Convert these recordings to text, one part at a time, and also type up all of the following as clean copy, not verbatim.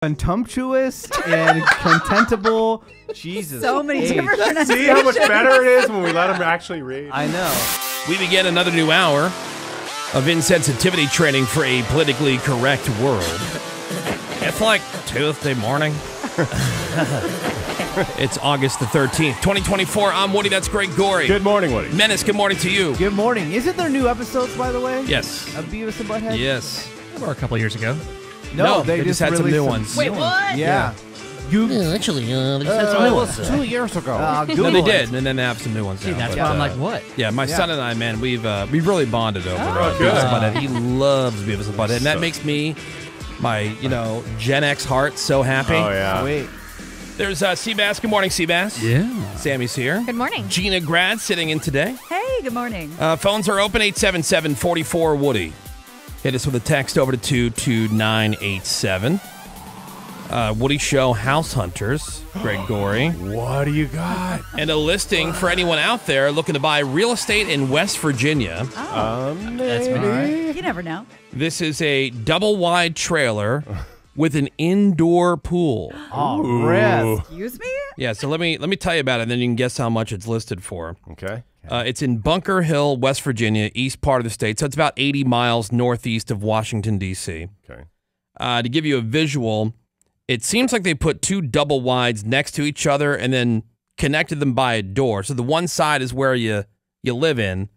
Contemptuous and contemptible. Jesus. So many different pronunciations. See how much better it is when we let them actually read? I know. We begin another new hour of insensitivity training for a politically correct world. It's like Tuesday morning. It's August the 13th, 2024. I'm Woody. That's Greg Gorey. Good morning, Woody. Menace, good morning to you. Good morning. Isn't there new episodes, by the way? Yes. Of Beavis and Butthead? Yes. They were a couple years ago. No, they just had some new ones. Wait, what? Yeah. Actually, It was 2 years ago. No, they did, and then they have some new ones See, now. that's but, why I'm like, what? Yeah, my son and I, man, we've really bonded over good. Beavis and Butthead. He loves Beavis and Butthead, and that makes me, my Gen X heart, so happy. Oh, yeah. Wait. There's Seabass. Good morning, Seabass. Yeah. Sammy's here. Good morning. Gina Grad sitting in today. Hey, good morning. Phones are open, 877-44-WOODY. Hit us with a text over to 22987. Woody Show House Hunters, Greg Gorey. What do you got? And a listing for anyone out there looking to buy real estate in West Virginia. That's me. Right. You never know. This is a double-wide trailer with an indoor pool. Oh, Red. Excuse me? Yeah, so let me tell you about it, and then you can guess how much it's listed for. Okay. It's in Bunker Hill, West Virginia, east part of the state. So it's about 80 miles northeast of Washington, D.C. Okay. To give you a visual, it seems like they put two double wides next to each other and then connected them by a door. So the one side is where you live in.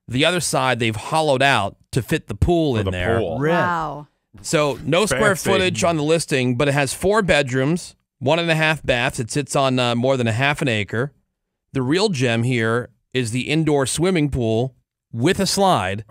The other side they've hollowed out to fit the pool in there. Pool. Red. Wow. So no square Fancy. footage on the listing, but it has 4 bedrooms, 1.5 baths. It sits on more than half an acre. The real gem here is the indoor swimming pool with a slide.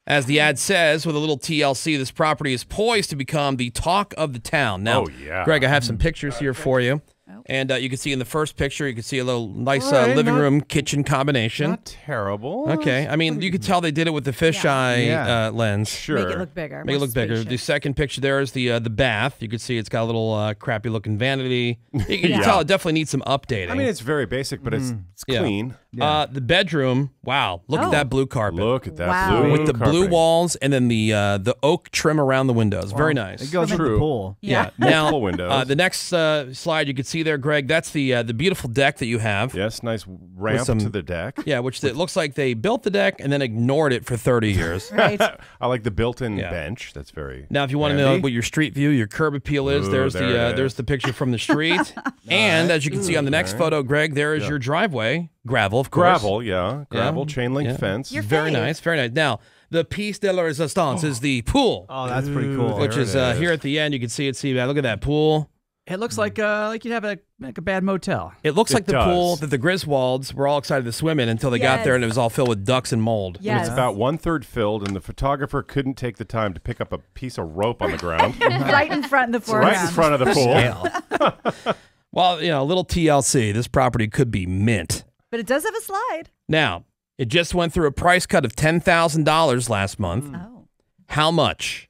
As the ad says, with a little TLC, this property is poised to become the talk of the town. Now, yeah. Greg, I have some pictures here for you. And you can see in the first picture, you can see a little nice living room kitchen combination. Not terrible. Okay. I mean, you could tell they did it with the fisheye lens. Sure. Make it look bigger. Make it more look bigger. The spacious. second picture there is the bath. You can see it's got a little crappy looking vanity. You can Yeah. tell it definitely needs some updating. I mean, it's very basic, but it's Yeah. clean. The bedroom. Wow, look at that blue carpet Look at that Wow. blue with the blue carpeting. walls and then the oak trim around the windows. Very nice. It goes with True. the pool. Yeah. Multiple Now, windows. the next slide you can see there, Greg. That's the beautiful deck that you have. Yes, nice ramp some- to the deck. Yeah, which it looks like they built the deck and then ignored it for 30 years. Right. I like the built-in Yeah. bench. That's very Now, if you want to know handy. what your street view, your curb appeal is, Ooh, there's there it there's is. the picture from the street, and as you can see on the next photo, Greg, there is your driveway, gravel, of course. Gravel, yeah. Gravel, chain link Yeah. fence. Your Very fave. nice, very nice. Now, the piece de la resistance is the pool, Oh, that's pretty cool. which there is it is. here at the end. You can see it. See that? Look at that pool. It looks like you'd have a bad motel. It looks like the does. pool that the Griswolds were all excited to swim in until they got there and it was all filled with ducks and mold. And Yes. it's about 1/3 filled, and the photographer couldn't take the time to pick up a piece of rope on the ground. Right in front of the foreground. Right in front of the pool. Well, a little TLC. This property could be mint. But it does have a slide. Now, it just went through a price cut of $10,000 last month. Oh. How much?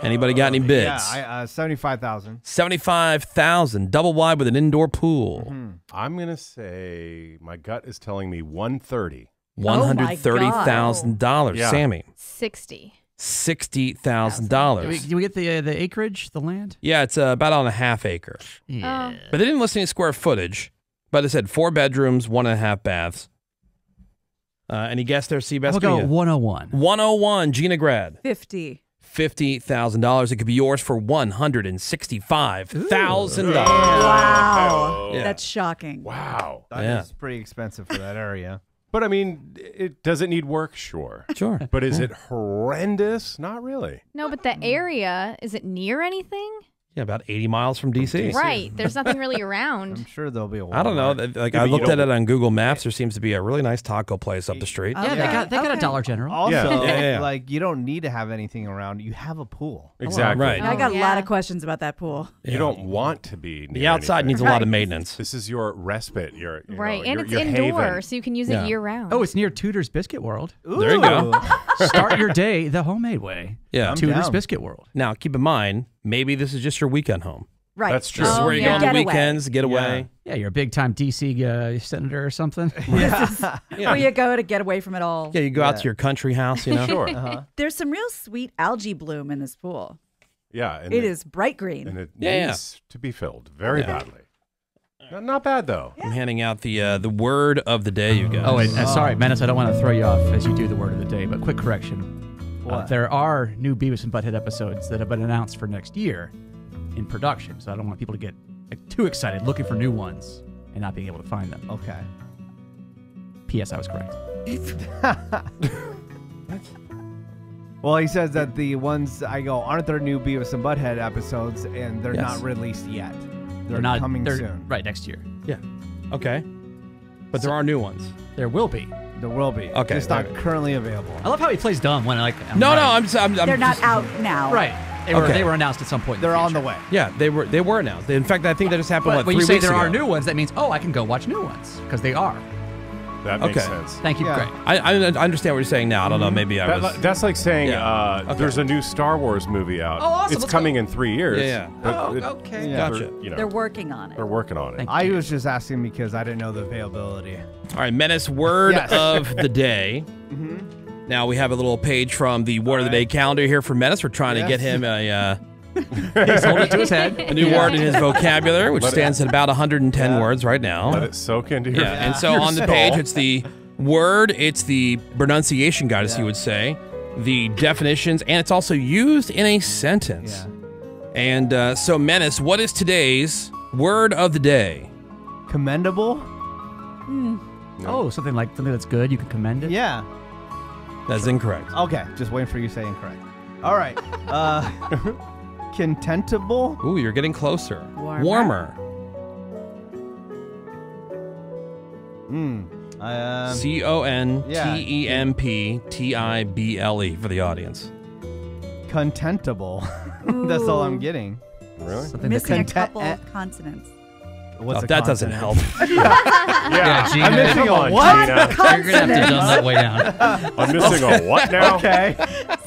Anybody got any bids? Yeah, 75,000. 75,000, double wide with an indoor pool. I'm going to say my gut is telling me 130. $130,000. Yeah. Sammy, 60. $60,000. Do we get the acreage, the land? Yeah, it's about on a half acre. Yeah. But they didn't list any square footage. But it said 4 bedrooms, 1.5 baths. Any guess there, Seabass? We'll go 101. 101, Gina Grad. 50. $50,000. It could be yours for $165,000. Wow. Yeah. That's shocking. Wow. That is pretty expensive for that area. But I mean, does it need work? Sure. Sure. But is it horrendous? Not really. No, but the area, is it near anything? Yeah, about 80 miles from D.C. Right. There's nothing really I'm around. sure there'll be a I don't know. Walmart. Like Yeah, I but you looked at don't- it on Google Maps. There seems to be a really nice taco place up the street. Yeah, they got a Dollar General. Also, Yeah. like, you don't need to have anything around. You have a pool. Exactly. Right. I got a Oh, lot yeah. of questions about that pool. You don't want to be near The outside anything. needs a lot of maintenance. This is your respite. Your Right. And it's your indoor, haven. so you can use Yeah. it year round. Oh, it's near Tudor's Biscuit World. There you go. Start your day the homemade way. Yeah. Tudor's down. Biscuit World. Now, keep in mind, maybe this is just your weekend home. Right. That's true. This is Oh, where you yeah. go on the Getaway. weekends, get away. Yeah, you're a big time DC senator or something. Where you go to get away from it all. Yeah, you go out to your country house, you know? Sure. There's some real sweet algae bloom in this pool. Yeah. And It is bright green. And it Yeah, needs to be filled very badly. Not bad, though. I'm handing out the word of the day, you guys. Oh, wait, sorry, Menace, I don't want to throw you off as you do the word of the day, but quick correction. What? There are new Beavis and Butthead episodes that have been announced for next year in production, so I don't want people to get too excited looking for new ones and not being able to find them. Okay. P.S. I was correct. Well, he says that the ones I go, aren't there new Beavis and Butthead episodes, and they're Yes. not released yet. They're not coming they're soon. Right, next year. Yeah. Okay. But there are new ones. There will be. There will be. Okay, Just not okay. currently available. I love how he plays dumb when I'm No, right. I'm They're not just- out now. Right. Okay. They were announced at some point. They're in the on the future. way. Yeah, they were announced. In fact, I think that just happened, But what, when 3 you say weeks there ago. are new ones, that means, oh, I can go watch new ones because they are. That makes Okay. sense. Thank you. Yeah. Great. I understand what you're saying now. I don't know. Maybe I was. That's like saying Yeah. Okay. there's a new Star Wars movie out. Oh, awesome. It's Let's coming go. in 3 years. Yeah. but Oh, it- okay. Yeah. Gotcha. You know, They're working on it. they're working on it. Thank I was just asking because I didn't know the availability. All right, Menace, word Yes. of the day. Now we have a little page from the word of the day calendar here for Menace. We're trying to Yes. get him He's holding it to his head. a new word in his vocabulary, which Let it- stands at about 110 Yeah. words right Let now. it soak into your Yeah, and so your on the skull. page, it's the word, it's the pronunciation guide, as Yeah. you would say, the definitions, and it's also used in a sentence. Yeah. And so, Menace, what is today's word of the day? Commendable? Oh, something that's good. You can commend it. Yeah. That's incorrect. Okay. Just waiting for you to say incorrect. All right. Contemptible? Ooh, you're getting closer. Warmer. CONTEMPTIBLE for the audience. Contemptible. That's all I'm getting. Really? Something Missing a content- couple of consonants. What's Oh, a that doesn't consonant? help. Yeah, Gina. I'm missing Come a on, what? Gina. You're gonna have to dumb that way down. I'm missing a what now? Okay.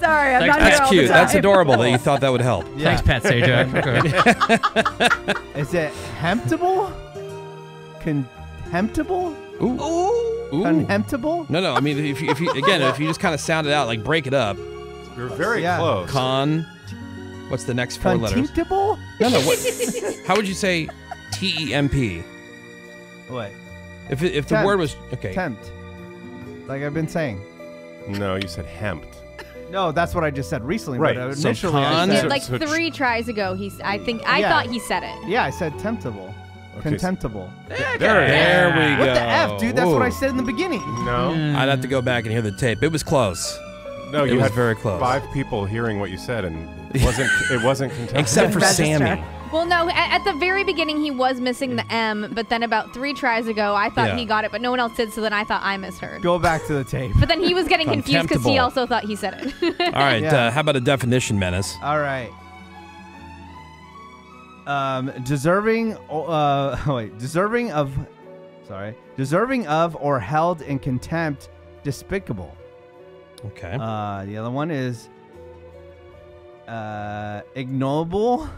Sorry, I'm not here That's all cute. the time. That's adorable that you thought that would help. Yeah. Thanks, Pat Sajak. Okay. Is it hemptable? Contemptible? Ooh. Ooh. Contemptible? No. I mean, if you if you just kind of sound it out, like break it up. You're very Yeah. close. What's the next 4 letters? Contemptible? No. What? How would you say TEMP? What? If the Tempt. word was okay. Tempt. Like I've been saying. No, you said hemped. No, that's what I just said recently. Right. But So initially, con- I Yeah, said, like so- 3 tries ago, I Yeah. thought he said it. yeah, I said temptable. Okay, Contemptible. There it is. There we go. What the F, dude? That's what I Whoa. said in the beginning. No, I'd have to go back and hear the tape. It was close, no, It you was had very close. 5 people hearing what you said, and it wasn't contemptible. except for Register. Sammy. Well, no, at the very beginning, he was missing the M, but then about 3 tries ago, I thought Yeah. he got it, but no one else did, so then I thought I misheard. Go back to the tape. But then he was getting confused because he Contemptible. also thought he said it. All right. Yeah. How about a definition, Menace? All right. Deserving of or held in contempt, despicable. Okay. The other one is ignoble,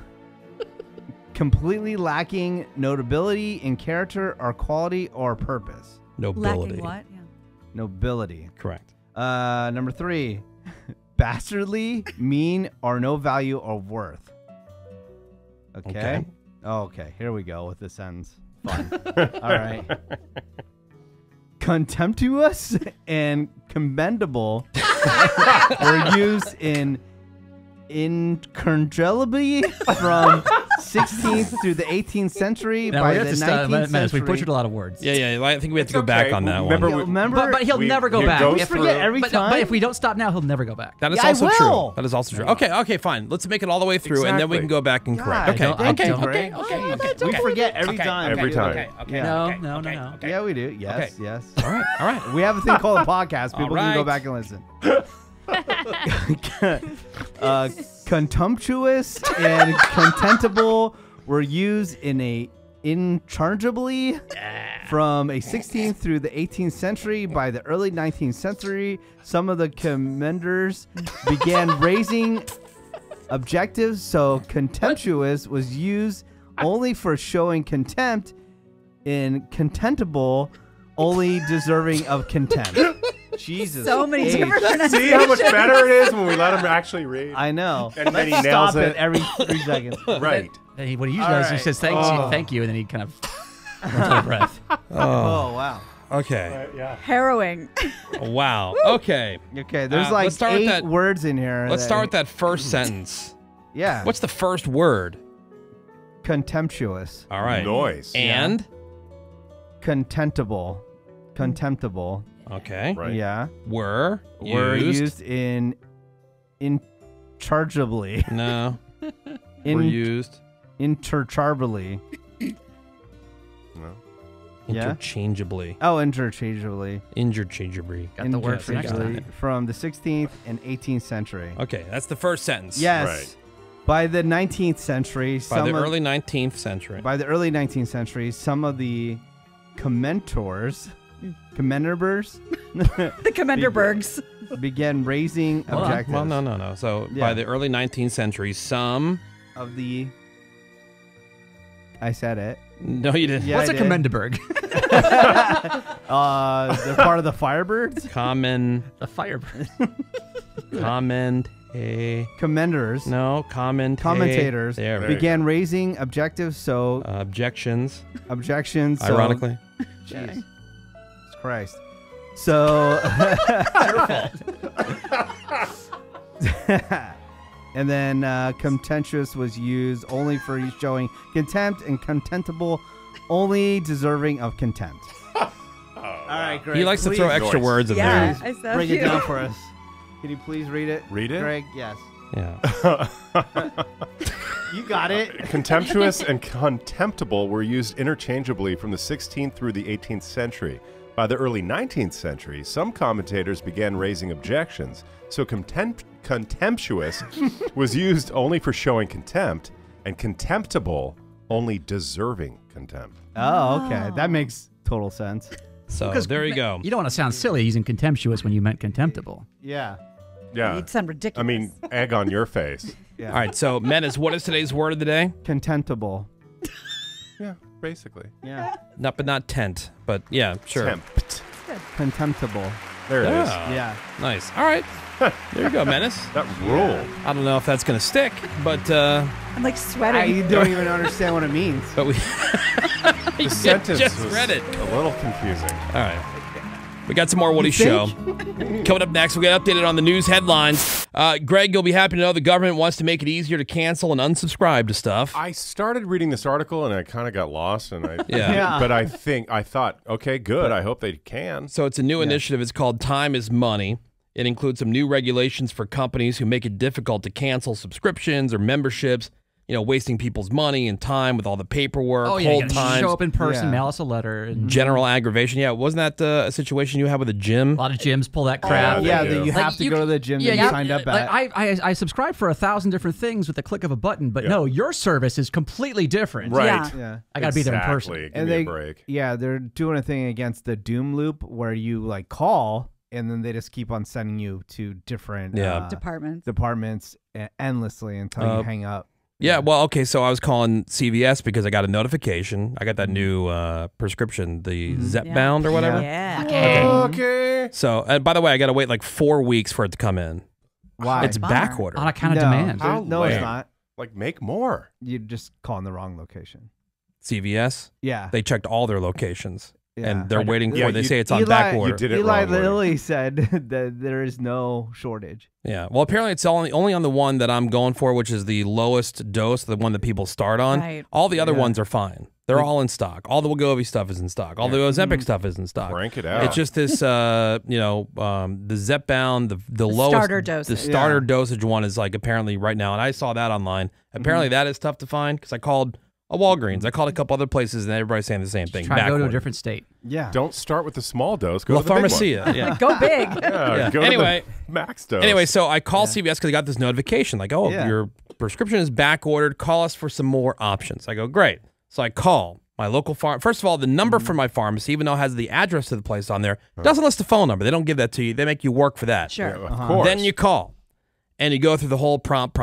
completely lacking notability in character or quality or purpose. Nobility. Lacking what? Yeah. Nobility. Correct. Number 3, bastardly, mean, or no value or worth. Okay. Okay. Okay, here we go with the sentence. Fun. All right. Contemptuous and commendable were used in incongruity from 16th through the 18th century Now, by we the have to 19th Menace, century. we butchered a lot of words. Yeah. I think we have to go It's back okay. on that Remember one. we- Remember? But he'll We- never go he back. goes If- through- forget every but, time. but if we don't stop now, he'll never go back. That is Yeah, I also will. true. That is also true. Okay, fine. Let's make it all the way through, and then we Exactly. can go back and correct. God, Okay, thank okay, you, okay, Greg. okay. We forget every time. Every time. Yeah. No. Yeah, we do. Yes, Okay. yes. All right. We have a thing called a podcast. All People can go right. back and listen. Contemptuous and contemptible were used in a inchangeably from a 16th through the 18th century. By the early 19th century, some of the commenders began raising objectives, so contemptuous was used only for showing contempt, and contemptible only deserving of contempt. Jesus. So many H. different See pronunciations. how much better it is when we let him actually read? I know. And then he Let's nails stop it. every 3 seconds. Right. And what he usually All does is he right. says thank you, and then he kind of runs out of breath. Oh, wow. Okay. Harrowing. Wow. Okay. Okay, there's let's start with 8 that- words in here. Let's start with that first sentence. Yeah. What's the first word? Contemptuous. All right. Noise. And? Contemptible. Contemptible. Okay. Right. Yeah. Were Used in inchargeably. No. Were used. Interchangeably. No. Yeah. Interchangeably. Oh, interchangeably. Interchangeably. Got the word for next Interchangeably time. from the 16th and 18th century. Okay, that's the first sentence. Yes. Right. By the 19th century, By the early 19th century. By the early 19th century, some of the commenders The Commenderbergs. began raising objectives. Well, no. So Yeah. by the early 19th century, some. Of the. I said it. No, you didn't. Yeah, What's I a did. Commenderberg? They're part of the Firebirds. Common. The Firebird. Comment. Commenders. No, Commentators There we began raising objectives. So objections. objections. So, Ironically. Jesus Christ. So. And then contemptuous was used only for showing contempt, and contemptible only deserving of contempt. All right, Greg. He likes to please throw extra words in Yeah, there. I saw break you. it down for us. Can you please read it? Read it? Greg? Yes. Yeah. You got it. Contemptuous and contemptible were used interchangeably from the 16th through the 18th century. By the early 19th century, some commentators began raising objections, so contemptuous was used only for showing contempt, and contemptible only deserving contempt. Oh, okay. That makes total sense. So Because there you go. You don't want to sound silly using contemptuous when you meant contemptible. Yeah. Yeah. You'd sound ridiculous. I mean, egg on your face. Yeah. All right. So, Menace, what is today's word of the day? Contemptible. Yeah, basically. Yeah. But not tent. But yeah, sure. Tempt. Contemptible. There it is. Yeah. Yeah. Nice. All right. There you go, Menace. That ruled. I don't know if that's going to stick, but I'm like sweating. I don't even understand what it means. we The sentence just was read it. a little confusing. All right. We got some more Woody Show. Coming up next, we get updated on the news headlines. Greg, you'll be happy to know the government wants to make it easier to cancel and unsubscribe to stuff. I started reading this article and I kind of got lost, and I Yeah. But I thought, okay, good. I hope they can. So it's a new initiative. It's called Time is Money. It includes some new regulations for companies who make it difficult to cancel subscriptions or memberships, wasting people's money and time with all the paperwork, Oh, yeah, you hold gotta times, show up in person, Yeah. mail us a letter. And general aggravation. Yeah, wasn't that a situation you had with a a gym? lot of gyms pull that crap. they Yeah, do. that you Like, have to you go to can- the gym Yeah, that you yeah. signed up Like, at. I subscribe for 1,000 different things with the click of a button, but Yeah. no, your service is completely different. Right. Yeah. Yeah. I got to be there in person. Exactly. Give And me they, a break. yeah, they're doing a thing against the doom loop where you call and then they just keep on sending you to different departments endlessly until you hang up. Yeah, well, okay, so I was calling CVS because I got a notification. I got that new prescription, the Zepbound or whatever. Yeah. Okay. So, by the way, I got to wait like 4 weeks for it to come in. Why? It's Bummer. back order. On account of no, demand. How no, it's lame. not. Like, make more. You're just calling the wrong location. CVS, Yeah. they checked all their locations, Yeah. and they're waiting for Yeah, they you- say it's on Eli- back you order. did it Eli wrong, Woody. Lilly said that there is no shortage. Yeah, well, apparently it's only on the one that I'm going for, which is the lowest dose, the one that people start on. Right. All the other Yeah. ones are fine. They're all in stock. All the Wegovy stuff is in stock. All the Ozempic stuff is in stock. Crank it out. It's just this, the Zepbound, the lowest starter dosage. The starter Yeah. dosage one is apparently right now, and I saw that online. Apparently that is tough to find because I called a Walgreens, I called a couple other places, and everybody's saying the same thing. Try to go to a Backward. different state. Yeah. Don't start with the small dose. Go La to the big one. Pharmacia. Yeah. Go big. Yeah, go to Anyway. the max dose. Anyway, so I called CVS because I got this notification oh, Yeah. your prescription is back ordered. Call us for some more options. I go, great. So I call my local First of all, the number for my pharmacy, even though it has the address to the place on there, doesn't list the phone number. They don't give that to you. They make you work for that. Sure. Yeah, of course. Then you call, and you go through the whole prompt,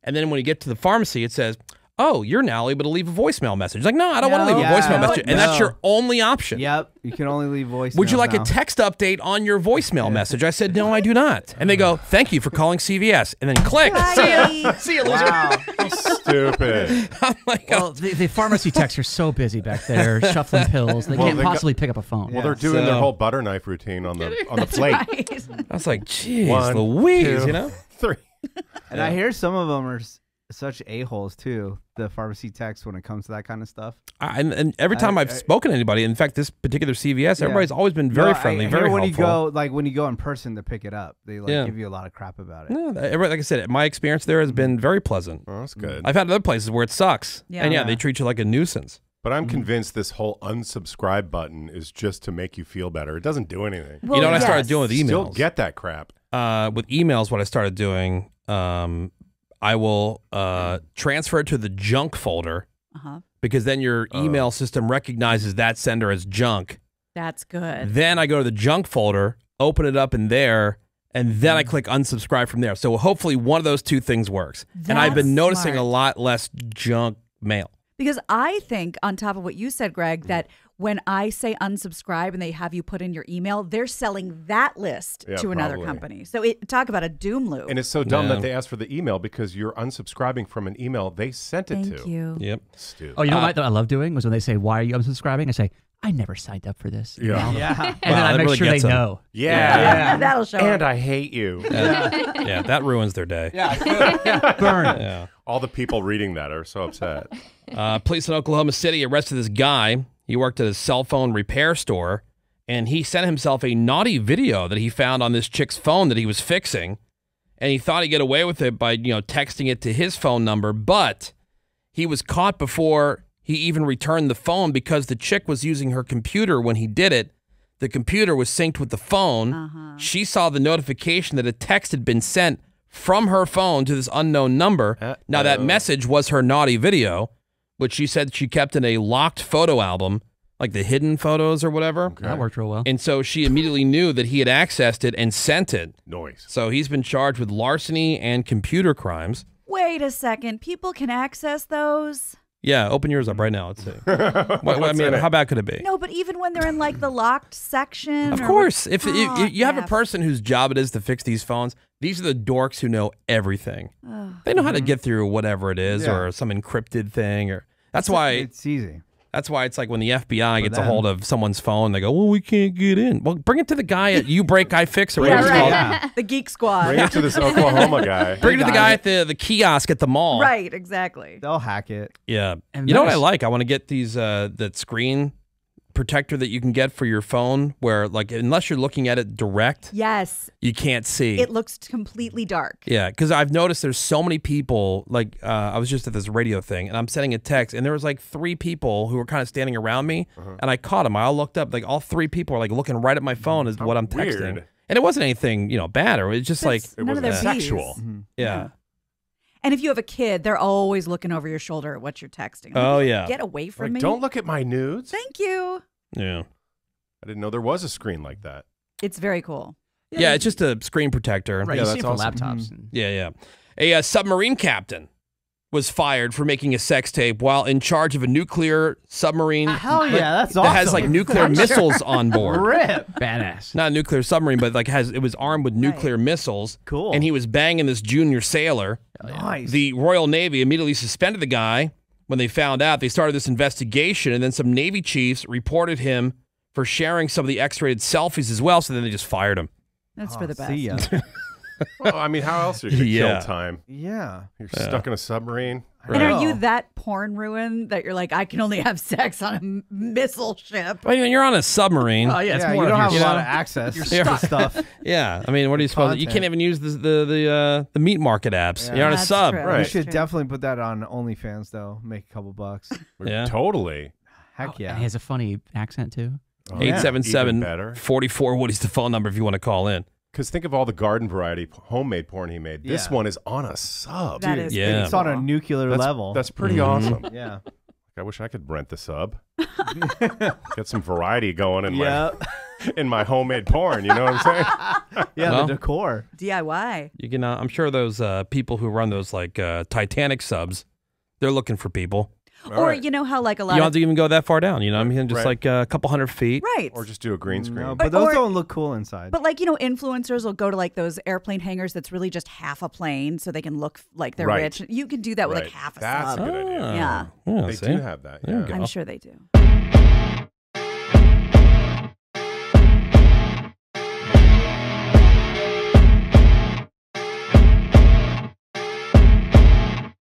and then when you get to the pharmacy, it says, oh, you're now able to leave a voicemail message. Like, no, I don't want to leave a voicemail message. And that's your only option. Yep. You can only leave voicemails. Would you like now. a text update on your voicemail message? I said, no, I do not. And they go, thank you for calling CVS. And then click. See ya, loser. Wow. Stupid. I'm like, Well, the pharmacy techs are so busy back there shuffling pills. They can't possibly pick up a phone. Well, they're doing their whole butter knife routine on the plate. Right. I was like, geez, 1, Louise, 2, you know? 3. And I hear some of them are such a-holes, too, the pharmacy techs, when it comes to that kind of stuff. And every time I've spoken to anybody, in fact, this particular CVS, everybody's always been very friendly, very when helpful. when you go in person to pick it up, they give you a lot of crap about it. Yeah, like I said, my experience there has been very pleasant. Oh, that's good. I've had other places where it sucks. Yeah. And they treat you like a nuisance. But I'm convinced this whole unsubscribe button is just to make you feel better. It doesn't do anything. Well, You know what I started doing with emails? Still get that crap. With emails, what I started doing, I will transfer it to the junk folder because then your email system recognizes that sender as junk. That's good. Then I go to the junk folder, open it up in there, and then I click unsubscribe from there. So hopefully one of those two things works. And I've been That's noticing smart. a lot less junk mail. Because I think, on top of what you said, Greg, that when I say unsubscribe and they have you put in your email, they're selling that list to another probably. company. So talk about a doom loop. And it's so dumb that they ask for the email because you're unsubscribing from an email they sent it to. Thank you. Yep. Stupid. Oh, you know what I love doing was when they say, "Why are you unsubscribing?" I say, "I never signed up for this." Yeah. Yeah. And then Wow, I that make really sure they gets 'em. know. Yeah. That'll show And up. I hate you. Yeah, that ruins their day. Burn it. Yeah. All the people reading that are so upset. Police in Oklahoma City arrested this guy. He worked at a cell phone repair store, and he sent himself a naughty video that he found on this chick's phone that he was fixing, and he thought he'd get away with it by, texting it to his phone number, but he was caught before he even returned the phone because the chick was using her computer when he did it. The computer was synced with the phone. She saw the notification that a text had been sent from her phone to this unknown number. Now, that message was her naughty video, which she said she kept in a locked photo album, like the hidden photos or whatever. That worked real well. And so she immediately knew that he had accessed it and sent it. Noise. So he's been charged with larceny and computer crimes. Wait a second. People can access those? Yeah, open yours up right now. Let's see. How bad could it be? No, but even when they're in like the locked section. Of or course. what- If Oh, you have a Jeff. person whose job it is to fix these phones, these are the dorks who know everything. They know how to get through whatever it is or some encrypted thing. Or that's why It's easy. That's why it's like when the FBI gets a them. hold of someone's phone, they go, well, we can't get in. Well, bring it to the guy at You Break, I Fix, or Yeah, whatever it's called. right. The Geek Squad. Bring it to this Oklahoma guy. Bring it to the guy at the kiosk at the mall. Right, exactly. They'll hack it. Yeah. And You know what I that's- like? I want to get these that screen protector that you can get for your phone where, like, unless you're looking at it direct, Yes, you can't see. it looks completely dark. Yeah, because I've noticed there's so many people, like I was just at this radio thing, and I'm sending a text, and there was like 3 people who were kind of standing around me, and I caught them. I all looked up, like all 3 people are like looking right at my phone as what I'm texting. weird. And it wasn't anything, bad, or it was just like, That's It none of wasn't their sexual. business. yeah. And if you have a kid, they're always looking over your shoulder at what you're texting. Oh, yeah. Get away from Like, me. don't look at my nudes. Thank you. Yeah. I didn't know there was a screen like that. It's very cool. Yeah, it's just a screen protector. Right, Yeah, you see that's it for awesome. laptops. and- Yeah. A submarine captain was fired for making a sex tape while in charge of a nuclear submarine Hell yeah, that's that awesome. has like nuclear missiles on board. Rip. Badass. Not a nuclear submarine, but like it was armed with nuclear missiles. Cool. And he was banging this junior sailor. Nice. The Royal Navy immediately suspended the guy when they found out. They started this investigation, and then some Navy chiefs reported him for sharing some of the X-rated selfies as well. So then they just fired him. That's for the best. See ya. Well, I mean, how else are you going to Yeah. kill time? Yeah. You're stuck in a submarine. And are you Oh. that porn ruin that you're like, I can only have sex on a missile ship? Well, you're on a submarine. Oh, yeah, it's Yeah, more you don't of have your a lot know, of access You're to stuck. stuff. Yeah, I mean, what are you supposed to? You can't Content. even use the meat market apps. You're on a That's sub. true. Right. You That's should true. definitely put that on OnlyFans, though. Make a couple bucks. Yeah. Totally. Heck And he yeah. has a funny accent, too. Oh, yeah. Even 877-44 Woody's the phone number if you want to call in. Because think of all the garden variety homemade porn he made. This Yeah. one is on a sub. That is yeah. It's on a nuclear that's, level. That's pretty Mm-hmm. awesome. yeah. I wish I could rent the sub. Get some variety going in Yeah. my in my homemade porn. You know what I'm saying? Yeah, Well, the decor. DIY. You can. I'm sure those people who run those like Titanic subs, They're looking for people. Or you know how like a lot You don't of have to even go that far down. You know, I mean, just Right. like a couple 100 feet. right. Or just do a green screen. No, but those Or- don't look cool inside. But like, you know, influencers will go to like those airplane hangars that's really just half a plane so they can look like they're Right. rich. You can do that with like Right. half a That's sub. a good idea. Yeah. Yeah, They see? do have that. There you Yeah. go. I'm sure they do.